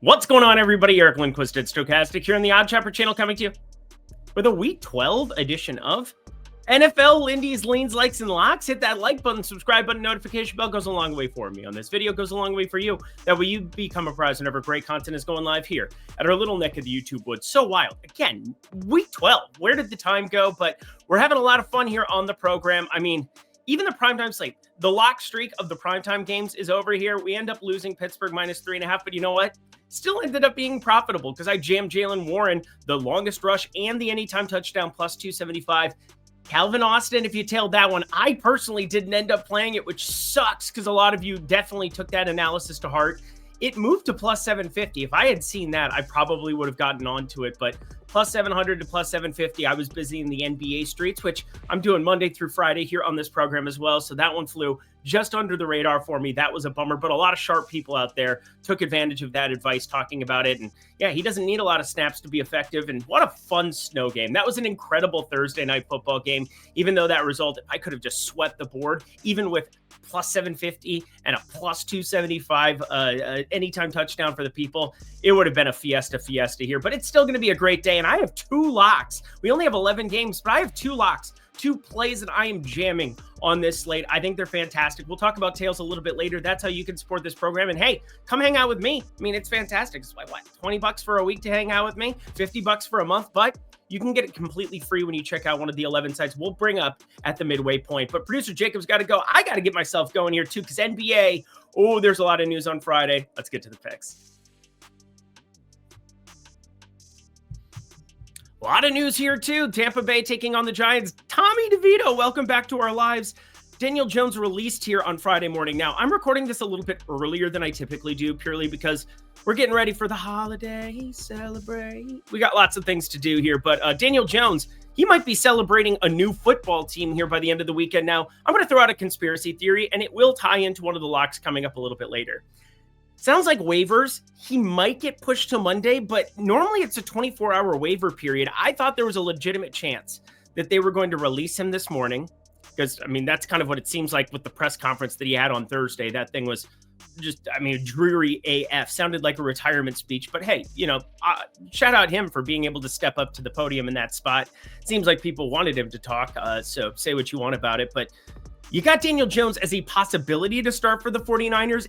What's going on, everybody? Eric Lindquist at Stochastic here on the OddsShopper channel, coming to you with a Week 12 edition of NFL Lindy's Leans, Likes, and Locks. Hit that like button, subscribe button, notification bell goes a long way for me on this video, goes a long way for you. That way you become apprised whenever great content is going live here at our little neck of the YouTube woods. So wild. Again, Week 12. Where did the time go? But we're having a lot of fun here on the program. I mean, even the primetime slate, the lock streak of the primetime games is over here. We end up losing Pittsburgh -3.5, but you know what? Still ended up being profitable because I jammed Jalen Warren, the longest rush, and the anytime touchdown +275. Calvin Austin, if you tailed that one, I personally didn't end up playing it, which sucks because a lot of you definitely took that analysis to heart. It moved to +750. If I had seen that, I probably would have gotten onto it, but +700 to +750. I was busy in the NBA streets, which I'm doing Monday through Friday here on this program as well. So that one flew just under the radar for me. That was a bummer, but a lot of sharp people out there took advantage of that advice talking about it. And yeah, he doesn't need a lot of snaps to be effective. And what a fun snow game. That was an incredible Thursday night football game. Even though that result, I could have just swept the board, even with +750 and a +275 anytime touchdown for the people. It would have been a fiesta here, but it's still going to be a great day. And I have 2 locks. We only have 11 games, but I have 2 locks, 2 plays that I am jamming on this slate. I think they're fantastic. We'll talk about tails a little bit later. That's how you can support this program. And hey, come hang out with me. I mean, it's fantastic. It's like, what, $20 for a week to hang out with me, $50 for a month, but you can get it completely free when you check out one of the 11 sites we'll bring up at the midway point. But producer Jacob's got to go. I got to get myself going here too, because NBA, oh, there's a lot of news on Friday. Let's get to the picks. A lot of news here too. Tampa Bay taking on the Giants. Tommy DeVito, welcome back to our lives. Daniel Jones released here on Friday morning. Now, I'm recording this a little bit earlier than I typically do, purely because we're getting ready for the holiday celebrate. We got lots of things to do here, but Daniel Jones, he might be celebrating a new football team here by the end of the weekend. Now, I'm going to throw out a conspiracy theory, and it will tie into one of the locks coming up a little bit later. Sounds like waivers. He might get pushed to Monday, but normally it's a 24-hour waiver period. I thought there was a legitimate chance that they were going to release him this morning because, I mean, that's kind of what it seems like with the press conference that he had on Thursday. That thing was just, I mean, dreary AF. Sounded like a retirement speech, but hey, you know, shout out him for being able to step up to the podium in that spot. Seems like people wanted him to talk, so say what you want about it, but you got Daniel Jones as a possibility to start for the 49ers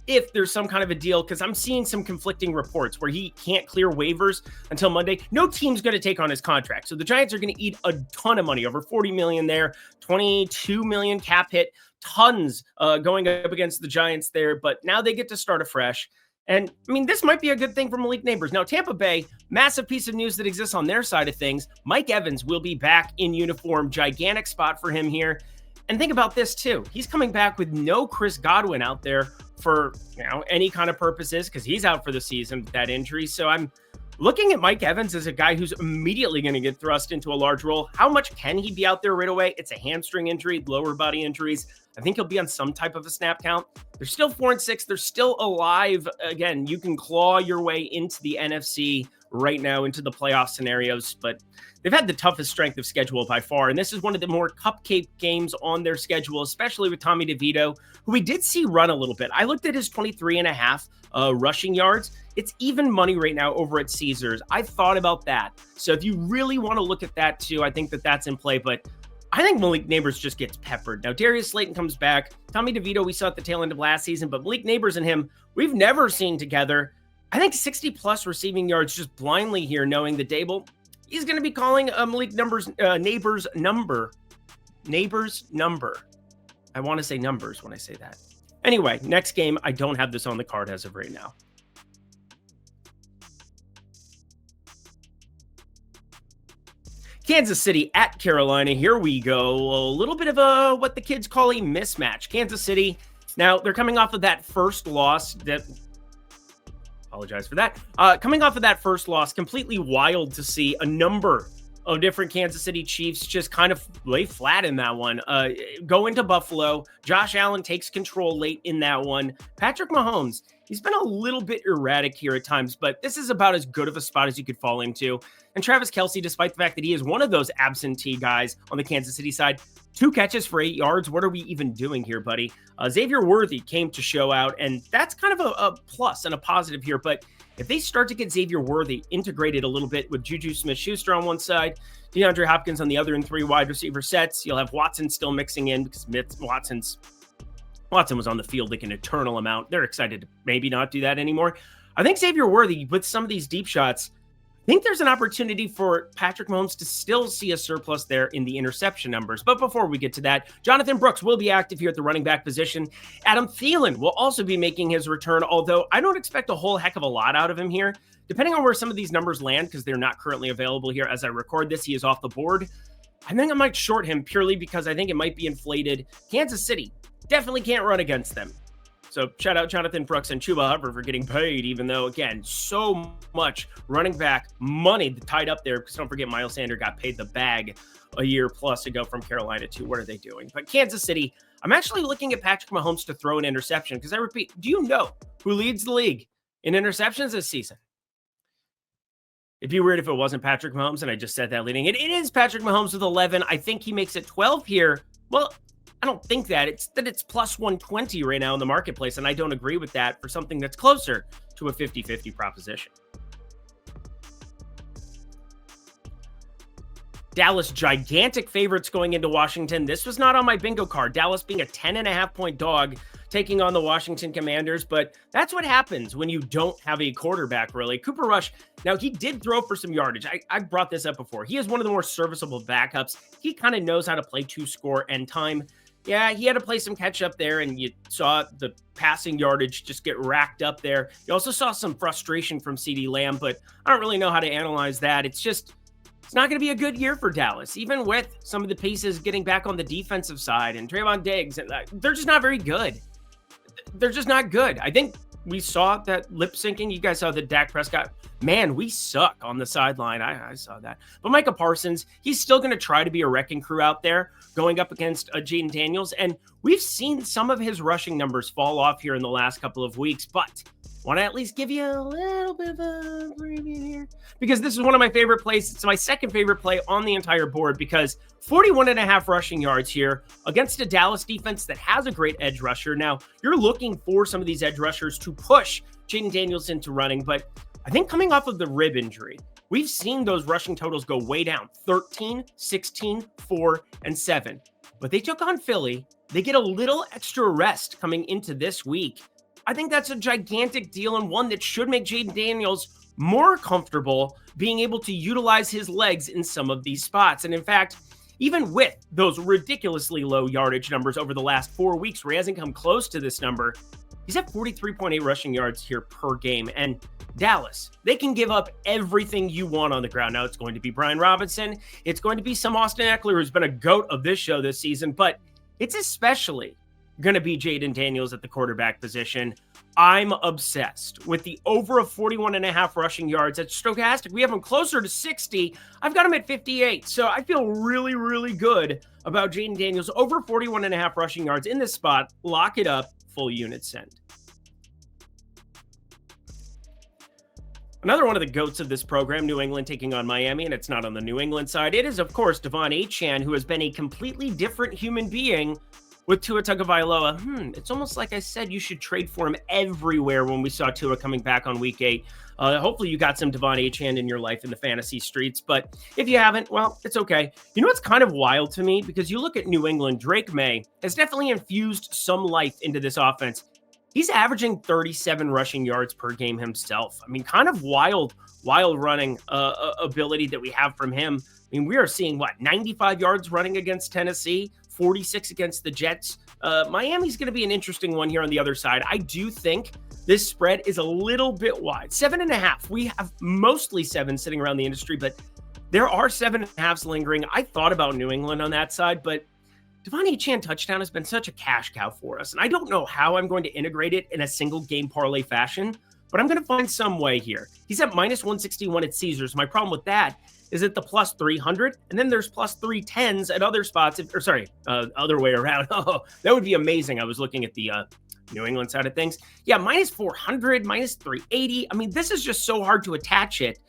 if there's some kind of a deal, because I'm seeing some conflicting reports where he can't clear waivers until Monday. No team's going to take on his contract. So the Giants are going to eat a ton of money, over $40 million there, $22 million cap hit, tons going up against the Giants there. But now they get to start afresh. And I mean, this might be a good thing for Malik Neighbors. Now, Tampa Bay, massive piece of news that exists on their side of things. Mike Evans will be back in uniform. Gigantic spot for him here. And think about this too. He's coming back with no Chris Godwin out there for, you know, any kind of purposes because he's out for the season with that injury. So I'm looking at Mike Evans as a guy who's immediately going to get thrust into a large role. How much can he be out there right away? It's a hamstring injury, lower body injuries. I think he'll be on some type of a snap count. They're still 4-6. They're still alive. Again, you can claw your way into the NFC right now, into the playoff scenarios, but they've had the toughest strength of schedule by far. And this is one of the more cupcake games on their schedule, especially with Tommy DeVito, who we did see run a little bit. I looked at his 23.5 rushing yards. It's even money right now over at Caesars. I thought about that. So if you really want to look at that too, I think that that's in play, but I think Malik Neighbors just gets peppered. Now, Darius Slayton comes back. Tommy DeVito, we saw at the tail end of last season, but Malik Neighbors and him, we've never seen together. I think 60+ receiving yards just blindly here, knowing the Dable, he's going to be calling Malik Neighbors number. I want to say numbers when I say that. Anyway, next game, I don't have this on the card as of right now. Kansas City at Carolina. Here we go. A little bit of a what the kids call a mismatch. Kansas City. Now, they're coming off of that first loss that... Apologize for that. Coming off of that first loss, completely wild to see a number of different Kansas City Chiefs just kind of lay flat in that one. Go into Buffalo. Josh Allen takes control late in that one. Patrick Mahomes, He's been a little bit erratic here at times, but this is about as good of a spot as you could fall into. And Travis Kelce, despite the fact that he is one of those absentee guys on the Kansas City side, 2 catches for 8 yards. What are we even doing here, buddy? Xavier Worthy came to show out, and that's kind of a plus and a positive here. But if they start to get Xavier Worthy integrated a little bit with Juju Smith-Schuster on one side, DeAndre Hopkins on the other in 3 wide receiver sets, you'll have Watson still mixing in because Watson was on the field like an eternal amount. They're excited to maybe not do that anymore. I think Xavier Worthy, with some of these deep shots, I think there's an opportunity for Patrick Mahomes to still see a surplus there in the interception numbers. But before we get to that, Jonathan Brooks will be active here at the running back position. Adam Thielen will also be making his return, although I don't expect a whole heck of a lot out of him here. Depending on where some of these numbers land, because they're not currently available here as I record this, he is off the board. I think I might short him purely because I think it might be inflated. Kansas City definitely can't run against them. So shout out Jonathan Brooks and Chuba Hubbard for getting paid, even though, again, so much running back money tied up there. Because don't forget, Miles Sanders got paid the bag a year plus ago from Carolina too. What are they doing? But Kansas City, I'm actually looking at Patrick Mahomes to throw an interception because I repeat, do you know who leads the league in interceptions this season? It'd be weird if it wasn't Patrick Mahomes, and I just said that leading. It is Patrick Mahomes with 11. I think he makes it 12 here. Well, I don't think that. It's plus 120 right now in the marketplace, and I don't agree with that for something that's closer to a 50-50 proposition. Dallas, gigantic favorites going into Washington. This was not on my bingo card. Dallas being a 10.5-point dog taking on the Washington Commanders, but that's what happens when you don't have a quarterback, really. Cooper Rush, now he did throw for some yardage. I've brought this up before. He is one of the more serviceable backups. He kind of knows how to play to score end time. Yeah, he had to play some catch up there, and you saw the passing yardage just get racked up there. You also saw some frustration from CeeDee Lamb, but I don't really know how to analyze that. It's not going to be a good year for Dallas, even with some of the pieces getting back on the defensive side and Trayvon Diggs. And they're just not very good. They're just not good. I think we saw that lip syncing. You guys saw the Dak Prescott. Man, we suck on the sideline. I saw that. But Micah Parsons, he's still going to try to be a wrecking crew out there going up against Jaden Daniels. And we've seen some of his rushing numbers fall off here in the last couple of weeks. But want to at least give you a little bit of a preview here? Because this is one of my favorite plays. It's my second favorite play on the entire board because 41.5 rushing yards here against a Dallas defense that has a great edge rusher. Now, you're looking for some of these edge rushers to push Jaden Daniels into running, but I think coming off of the rib injury, we've seen those rushing totals go way down, 13, 16, 4, and 7. But they took on Philly. They get a little extra rest coming into this week. I think that's a gigantic deal and one that should make Jaden Daniels more comfortable being able to utilize his legs in some of these spots. And in fact, even with those ridiculously low yardage numbers over the last 4 weeks where he hasn't come close to this number, he's at 43.8 rushing yards here per game. And Dallas, they can give up everything you want on the ground. Now, it's going to be Brian Robinson. It's going to be some Austin Eckler, who's been a GOAT of this show this season, but it's especially going to be Jaden Daniels at the quarterback position. I'm obsessed with the over of 41.5 rushing yards. At Stochastic, we have him closer to 60. I've got him at 58. So I feel really, really good about Jaden Daniels over 41.5 rushing yards in this spot. Lock it up. Full unit send. Another one of the GOATs of this program, New England taking on Miami, and it's not on the New England side. It is, of course, Devon Achane, who has been a completely different human being with Tua Tagovailoa. It's almost like I said you should trade for him everywhere when we saw Tua coming back on week 8. Hopefully you got some Devon Achane in your life in the fantasy streets, but if you haven't, well, it's okay. You know what's kind of wild to me? Because you look at New England, Drake May has definitely infused some life into this offense. He's averaging 37 rushing yards per game himself. I mean, kind of wild running ability that we have from him. I mean, we are seeing, 95 yards running against Tennessee, 46 against the Jets. Miami's going to be an interesting one here on the other side. I do think this spread is a little bit wide. 7.5. We have mostly 7 sitting around the industry, but there are 7.5s lingering. I thought about New England on that side, but Devon Achane touchdown has been such a cash cow for us. And I don't know how I'm going to integrate it in a single game parlay fashion, but I'm going to find some way here. He's at minus 161 at Caesars. My problem with that is at the plus 300, and then there's plus 310s at other spots. Other way around. Oh, that would be amazing. I was looking at the New England side of things. Yeah, minus 400, minus 380. I mean, this is just so hard to attach it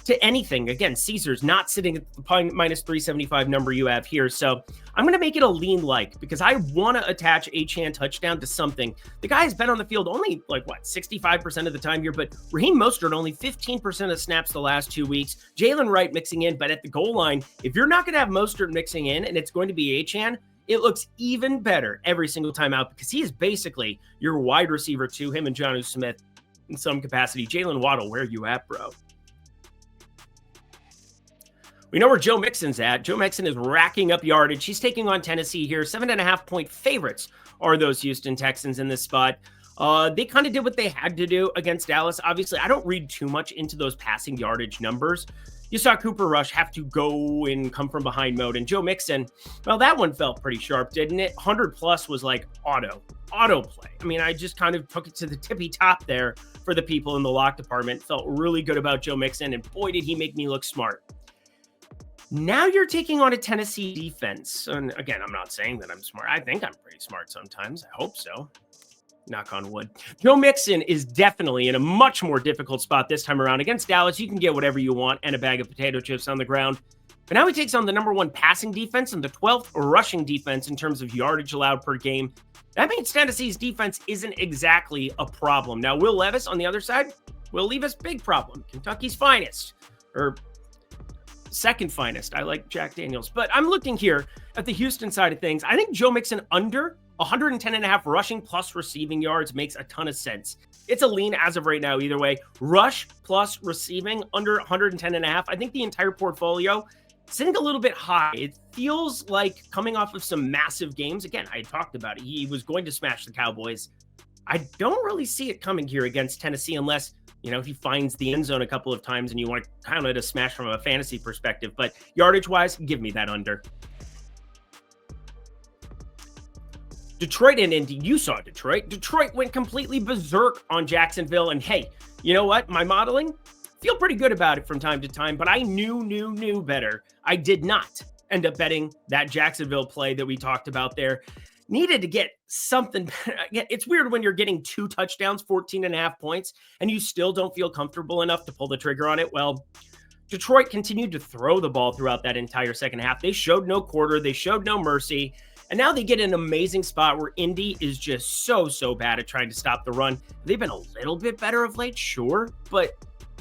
to anything. Again, Caesar's not sitting at the minus 375 number you have here. So I'm going to make it a lean like, because I want to attach a Achane touchdown to something. The guy has been on the field only 65% of the time here, but Raheem Mostert only 15% of snaps the last 2 weeks. Jalen Wright mixing in, but at the goal line, if you're not going to have Mostert mixing in and it's going to be Achane, it looks even better every single time out, because he is basically your wide receiver too, him and Jonnu Smith in some capacity. Jalen Waddle, where are you at, bro? We know where Joe Mixon's at. Joe Mixon is racking up yardage. He's taking on Tennessee here. 7.5-point favorites are those Houston Texans in this spot. They kind of did what they had to do against Dallas. Obviously, I don't read too much into those passing yardage numbers. You saw Cooper Rush have to go and come from behind mode. And Joe Mixon, well, that one felt pretty sharp, didn't it? 100 plus was like auto play. I mean, I just kind of took it to the tippy top there for the people in the lock department. Felt really good about Joe Mixon, and boy, did he make me look smart. Now you're taking on a Tennessee defense. And again, I'm not saying that I'm smart. I think I'm pretty smart sometimes. I hope so. Knock on wood. Joe Mixon is definitely in a much more difficult spot this time around. Against Dallas, you can get whatever you want and a bag of potato chips on the ground. But now he takes on the number 1 passing defense and the 12th rushing defense in terms of yardage allowed per game. That means Tennessee's defense isn't exactly a problem. Now, Will Levis on the other side, Will Levis, big problem. Kentucky's finest, or second finest. I like Jack Daniels. But I'm looking here at the Houston side of things. I think Joe Mixon under 110.5 rushing plus receiving yards makes a ton of sense. It's a lean as of right now either way. Rush plus receiving under 110.5. I think the entire portfolio sitting a little bit high. It feels like coming off of some massive games. Again, I talked about it. He was going to smash the Cowboys. I don't really see it coming here against Tennessee unless, he finds the end zone a couple of times and you want to count it a smash from a fantasy perspective. But yardage-wise, give me that under. Detroit and Indy, you saw Detroit. Detroit went completely berserk on Jacksonville. And hey, you know what? My modeling, feel pretty good about it from time to time, but I knew better. I did not end up betting that Jacksonville play that we talked about there. Needed to get something. It's weird when you're getting 2 touchdowns, 14.5 points, and you still don't feel comfortable enough to pull the trigger on it. Well, Detroit continued to throw the ball throughout that entire second half. They showed no quarter. They showed no mercy. And now they get an amazing spot where Indy is just so bad at trying to stop the run. They've been a little bit better of late, sure, but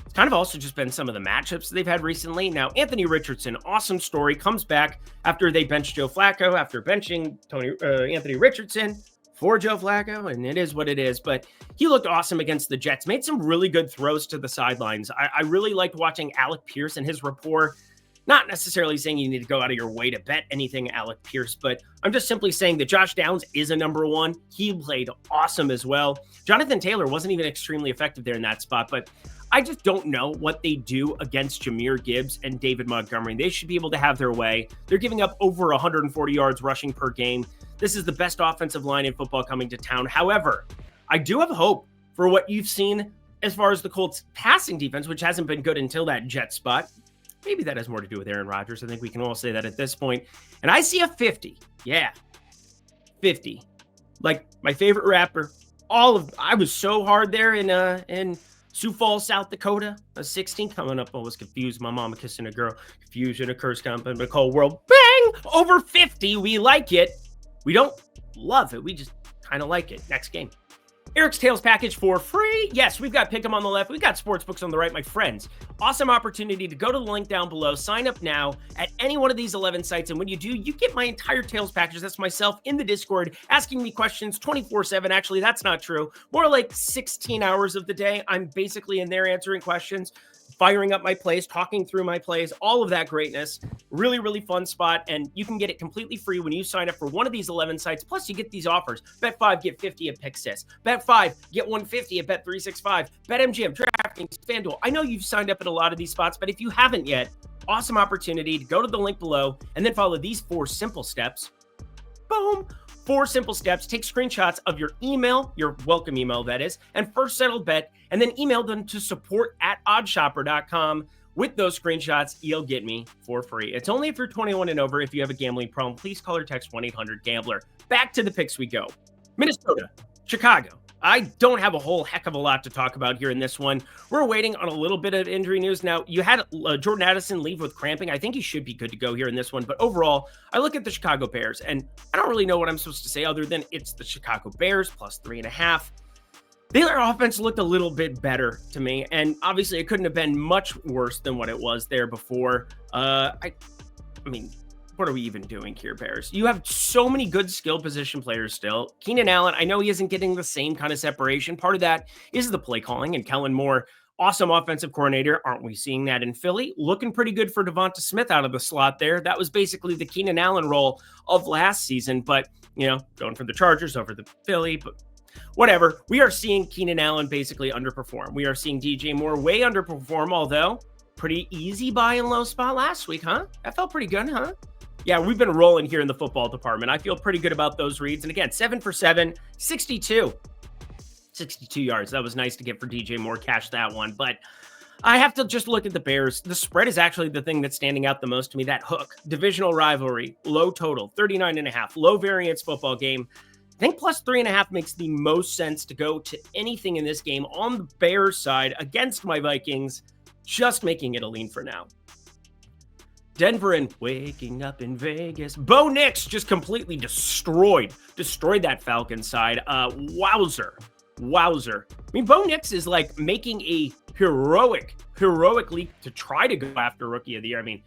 it's kind of also just been some of the matchups they've had recently. Now, Anthony Richardson, awesome story, comes back after they benched Joe Flacco, after benching Anthony Richardson for Joe Flacco, and it is what it is. But he looked awesome against the Jets, made some really good throws to the sidelines. I really liked watching Alec Pierce and his rapport. Not necessarily saying you need to go out of your way to bet anything Alec Pierce, but I'm just simply saying that Josh Downs is a number 1. He played awesome as well. Jonathan Taylor wasn't even extremely effective there in that spot, but I just don't know what they do against Jahmyr Gibbs and David Montgomery. They should be able to have their way. They're giving up over 140 yards rushing per game. This is the best offensive line in football coming to town. However, I do have hope for what you've seen as far as the Colts passing defense, which hasn't been good until that Jet spot. Maybe that has more to do with Aaron Rodgers. I think we can all say that at this point. And I see a 50. Yeah, 50. Like my favorite rapper. I was so hard there in Sioux Falls, South Dakota. I was 16 coming up. I was confused. My mama kissing a girl. Confusion occurs common, but call world. Bang! Over 50. We like it. We don't love it. We just kind of like it. Next game. Eric's Tales package for free. Yes, we've got Pick'em on the left. We've got Sportsbooks on the right, my friends. Awesome opportunity to go to the link down below. Sign up now at any one of these 11 sites. And when you do, you get my entire Tales package. That's myself in the Discord asking me questions 24/7. Actually, that's not true. More like 16 hours of the day. I'm basically in there answering questions, firing up my plays, talking through my plays, all of that greatness. Really fun spot. And you can get it completely free when you sign up for one of these 11 sites. Plus, you get these offers. Bet 5, get 50 at Picksys. Bet 5, get 150 at Bet365. BetMGM, DraftKings, FanDuel. I know you've signed up at a lot of these spots, but if you haven't yet, awesome opportunity to go to the link below and then follow these 4 simple steps. Boom. 4 simple steps. Take screenshots of your email, your welcome email, that is, and first settled bet, and then email them to support@oddshopper.com. With those screenshots, you'll get me for free. It's only if you're 21 and over. If you have a gambling problem, please call or text 1-800-GAMBLER. Back to the picks we go. Minnesota Chicago. I don't have a whole heck of a lot to talk about here in this one. We're waiting on a little bit of injury news. Now, you had Jordan Addison leave with cramping. I think he should be good to go here in this one. But overall, I look at the Chicago Bears, and I don't really know what I'm supposed to say other than it's the Chicago Bears plus 3.5. Their offense looked a little bit better to me, and obviously it couldn't have been much worse than what it was there before. I mean, what are we even doing here, Bears? You have so many good skill position players still. Keenan Allen, I know he isn't getting the same kind of separation. Part of that is the play calling, and Kellen Moore, awesome offensive coordinator. Aren't we seeing that in Philly? Looking pretty good for Devonta Smith out of the slot there. That was basically the Keenan Allen role of last season, but, going from the Chargers over the Philly, but whatever. We are seeing Keenan Allen basically underperform. We are seeing DJ Moore way underperform, although pretty easy buy and low spot last week, huh? That felt pretty good, huh? Yeah, we've been rolling here in the football department. I feel pretty good about those reads. And again, 7 for 7, 62 yards. That was nice to get for DJ Moore. Cash that one. But I have to just look at the Bears. The spread is actually the thing that's standing out the most to me. That hook, divisional rivalry, low total, 39.5, low variance football game. I think plus 3.5 makes the most sense to go to anything in this game on the Bears side against my Vikings, just making it a lean for now. Denver and waking up in Vegas. Bo Nix just completely destroyed that Falcons side. Wowzer. I mean, Bo Nix is like making a heroic leap to try to go after Rookie of the Year. I mean,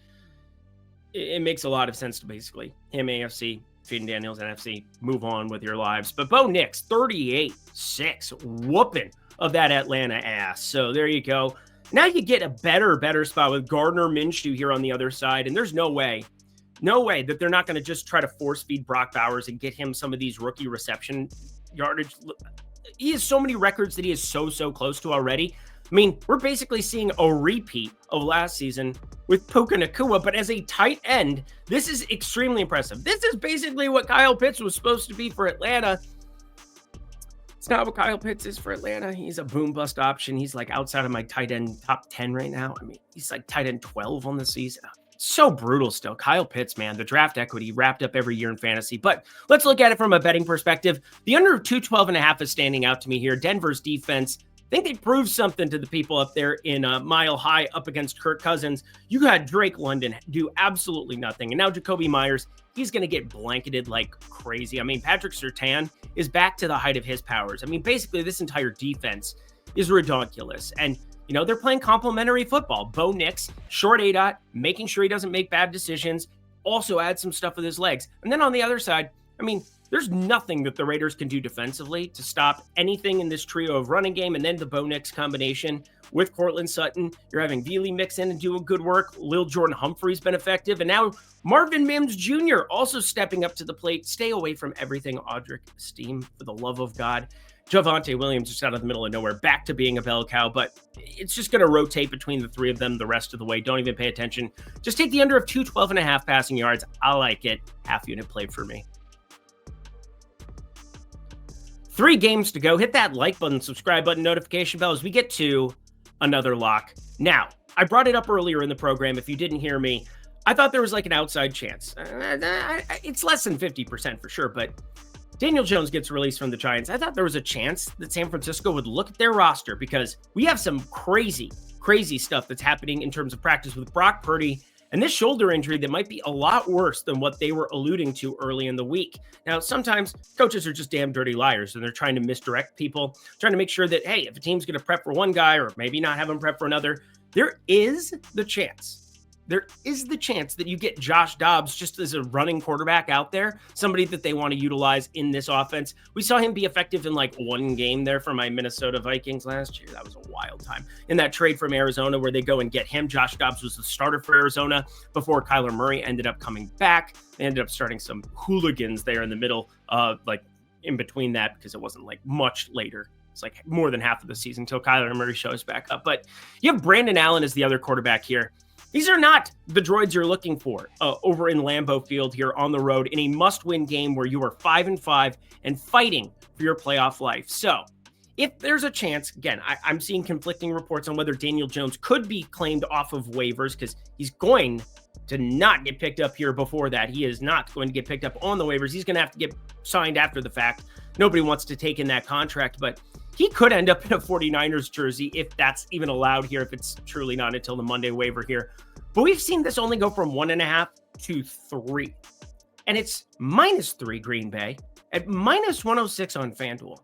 it makes a lot of sense to basically him AFC, Jaden Daniels NFC, move on with your lives. But Bo Nix, 38-6, whooping of that Atlanta ass. So there you go. Now you get a better spot with Gardner Minshew here on the other side, and there's no way that they're not going to just try to force feed Brock Bowers and get him some of these rookie reception yardage. He has so many records that he is so close to already. I mean, we're basically seeing a repeat of last season with Puka Nacua, but as a tight end, this is extremely impressive. This is basically what Kyle Pitts was supposed to be for Atlanta. It's not what Kyle Pitts is for Atlanta. He's a boom bust option. He's like outside of my tight end top 10 right now. I mean, he's like tight end 12 on the season. So brutal still. Kyle Pitts, man, the draft equity wrapped up every year in fantasy. But let's look at it from a betting perspective. The under of 212.5 is standing out to me here. Denver's defense, I think they proved something to the people up there in Mile High up against Kirk Cousins. You had Drake London do absolutely nothing. And now Jacoby Myers, he's going to get blanketed like crazy. I mean, Patrick Surtain is back to the height of his powers. I mean, basically, this entire defense is ridiculous. And, they're playing complementary football. Bo Nix, short ADOT, making sure he doesn't make bad decisions, also add some stuff with his legs. And then on the other side, I mean, there's nothing that the Raiders can do defensively to stop anything in this trio of running game. And then the Bo Nix combination with Cortland Sutton. You're having Veely mix in and do good work. Lil Jordan Humphrey's been effective. And now Marvin Mims Jr. also stepping up to the plate. Stay away from everything Audric Steam, for the love of God. Javonte Williams just out of the middle of nowhere, back to being a bell cow, but it's just going to rotate between the three of them the rest of the way. Don't even pay attention. Just take the under of 212.5 passing yards. I like it. Half unit play for me. 3 games to go. Hit that like button, subscribe button, notification bell as we get to another lock. Now, I brought it up earlier in the program. If you didn't hear me, I thought there was like an outside chance. It's less than 50% for sure, but Daniel Jones gets released from the Giants. I thought there was a chance that San Francisco would look at their roster because we have some crazy stuff that's happening in terms of practice with Brock Purdy and this shoulder injury that might be a lot worse than what they were alluding to early in the week. Now, sometimes coaches are just damn dirty liars and they're trying to misdirect people, trying to make sure that, hey, if a team's going to prep for one guy or maybe not have them prep for another, there is the chance that you get Josh Dobbs just as a running quarterback out there, somebody that they want to utilize in this offense. We saw him be effective in like one game there for my Minnesota Vikings last year. That was a wild time. In that trade from Arizona where they go and get him, Josh Dobbs was the starter for Arizona before Kyler Murray ended up coming back. They ended up starting some hooligans there in the middle, like in between that, because it wasn't like much later. It's like more than half of the season until Kyler Murray shows back up. But you have Brandon Allen as the other quarterback here. These are not the droids you're looking for over in Lambeau Field here on the road in a must-win game where you are 5-5 and fighting for your playoff life. So if there's a chance, again, I'm seeing conflicting reports on whether Daniel Jones could be claimed off of waivers because he's going to not get picked up here before that. He is not going to get picked up on the waivers. He's going to have to get signed after the fact. nobody wants to take in that contract, but he could end up in a 49ers jersey if that's even allowed here, if it's truly not until the Monday waiver here. But we've seen this only go from 1.5 to 3. And it's -3 Green Bay at -106 on FanDuel.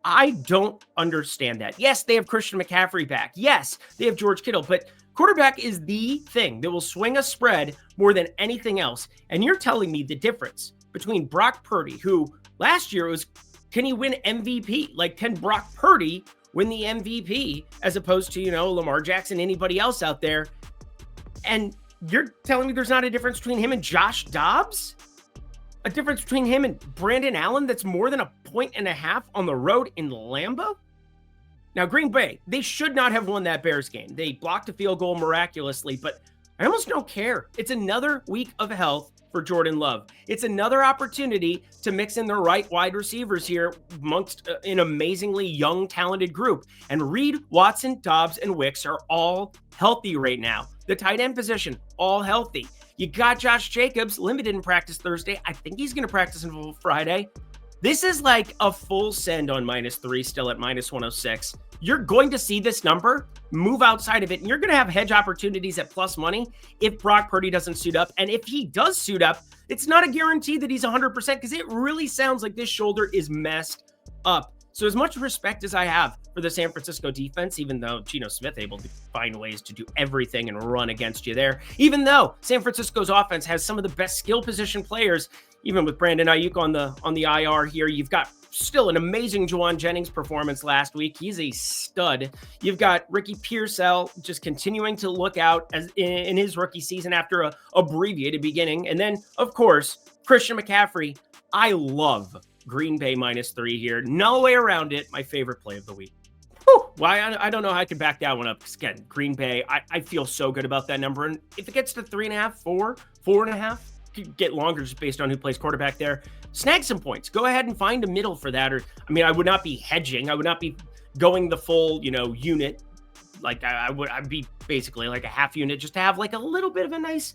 I don't understand that. Yes, they have Christian McCaffrey back. Yes, they have George Kittle, but quarterback is the thing that will swing a spread more than anything else. And you're telling me the difference between Brock Purdy, who last year was, can he win MVP? Like, can Brock Purdy win the MVP as opposed to, Lamar Jackson, anybody else out there? And you're telling me there's not a difference between him and Josh Dobbs? A difference between him and Brandon Allen that's more than 1.5 on the road in Lambeau? Now, Green Bay, they should not have won that Bears game. They blocked a field goal miraculously, but I almost don't care. It's another week of health for Jordan Love. It's another opportunity to mix in the right wide receivers here amongst an amazingly young, talented group. And Reed, Watson, Dobbs, and Wicks are all healthy right now. The tight end position, all healthy. You got Josh Jacobs, limited in practice Thursday. I think he's going to practice until Friday. This is like a full send on -3, still at -106. You're going to see this number move outside of it, and you're going to have hedge opportunities at plus money if Brock Purdy doesn't suit up. And if he does suit up, it's not a guarantee that he's 100% because it really sounds like this shoulder is messed up. So as much respect as I have for the San Francisco defense, even though Geno Smith able to find ways to do everything and run against you there, even though San Francisco's offense has some of the best skill position players, even with Brandon Ayuk on the IR here, you've got still an amazing Juwan Jennings performance last week. He's a stud. You've got Ricky Pearsall just continuing to look out as in his rookie season after a abbreviated beginning. And then, of course, Christian McCaffrey. I love Green Bay -3 here. No way around it. My favorite play of the week. Why? I don't know how I can back that one up. Because again, Green Bay, I feel so good about that number. And if it gets to 3.5, 4.5, could get longer just based on who plays quarterback there. Snag some points. Go ahead and find a middle for that. Or, I mean, I would not be hedging. I would not be going the full, unit. Like I'd be basically like a half unit just to have like a little bit of a nice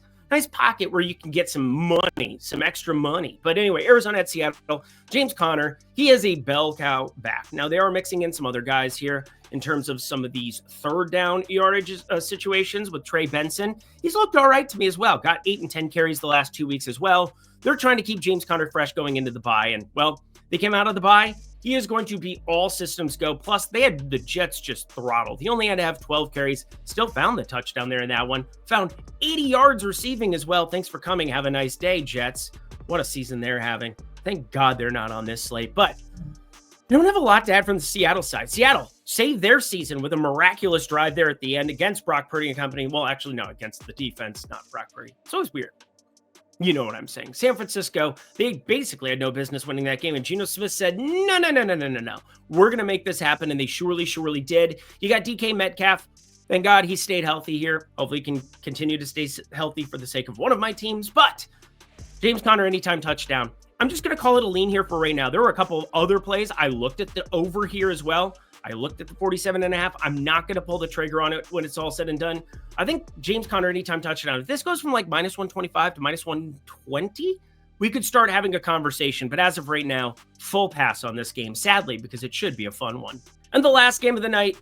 pocket where you can get some money, some extra money. But anyway, Arizona at Seattle, James Conner, he is a bell cow back. Now they are mixing in some other guys here in terms of some of these third down yardage situations with Trey Benson. He's looked all right to me as well. Got 8 and 10 carries the last 2 weeks as well. They're trying to keep James Conner fresh going into the bye. And well, they came out of the bye. He is going to be all systems go. Plus, they had the Jets just throttled. He only had to have 12 carries. Still found the touchdown there in that one. Found 80 yards receiving as well. Thanks for coming. Have a nice day, Jets. What a season they're having. Thank God they're not on this slate. But I don't have a lot to add from the Seattle side. Seattle saved their season with a miraculous drive there at the end against Brock Purdy and company. Well, actually, no, against the defense, not Brock Purdy. It's always weird. You know what I'm saying. San Francisco, they basically had no business winning that game. And Geno Smith said, no. We're going to make this happen. And they surely did. You got DK Metcalf. Thank God he stayed healthy here. Hopefully he can continue to stay healthy for the sake of one of my teams. But James Conner, anytime touchdown. I'm just going to call it a lean here for right now. There were a couple of other plays. I looked at the over here as well. I looked at the 47.5. I'm not going to pull the trigger on it when it's all said and done. I think James Conner anytime touchdown. If this goes from like -125 to -120, we could start having a conversation. But as of right now, full pass on this game, sadly, because it should be a fun one. And the last game of the night.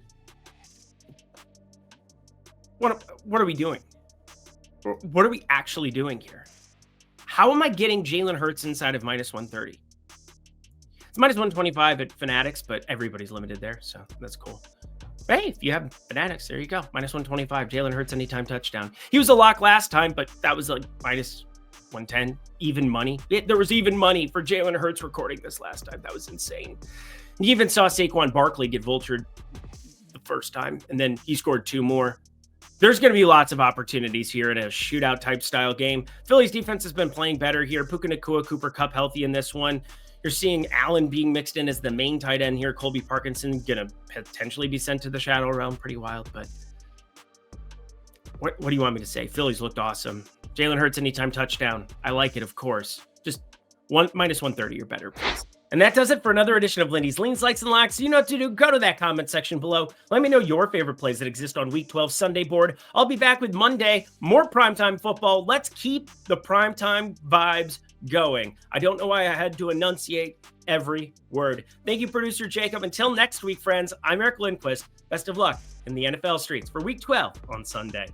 What are we doing? What are we actually doing here? How am I getting Jalen Hurts inside of -130? It's -125 at Fanatics, but everybody's limited there, so that's cool. Hey, if you have Fanatics, there you go. -125, Jalen Hurts anytime touchdown. He was a lock last time, but that was like -110, even money. There was even money for Jalen Hurts recording this last time. That was insane. You even saw Saquon Barkley get vultured the first time, and then he scored 2 more. There's going to be lots of opportunities here in a shootout type style game. Philly's defense has been playing better here. Puka Nacua, Cooper Kupp healthy in this one. You're seeing Allen being mixed in as the main tight end here. Colby Parkinson going to potentially be sent to the shadow realm. Pretty wild, but what do you want me to say? Philly's looked awesome. Jalen Hurts anytime touchdown. I like it, of course. Just -130 or better, please. And that does it for another edition of Lindy's Leans, Likes, and Locks. You know what to do. Go to that comment section below. Let me know your favorite plays that exist on Week 12 Sunday board. I'll be back with Monday, more primetime football. Let's keep the primetime vibes going. I don't know why I had to enunciate every word. Thank you, producer Jacob. Until next week, friends, I'm Eric Lindquist. Best of luck in the NFL streets for Week 12 on Sunday.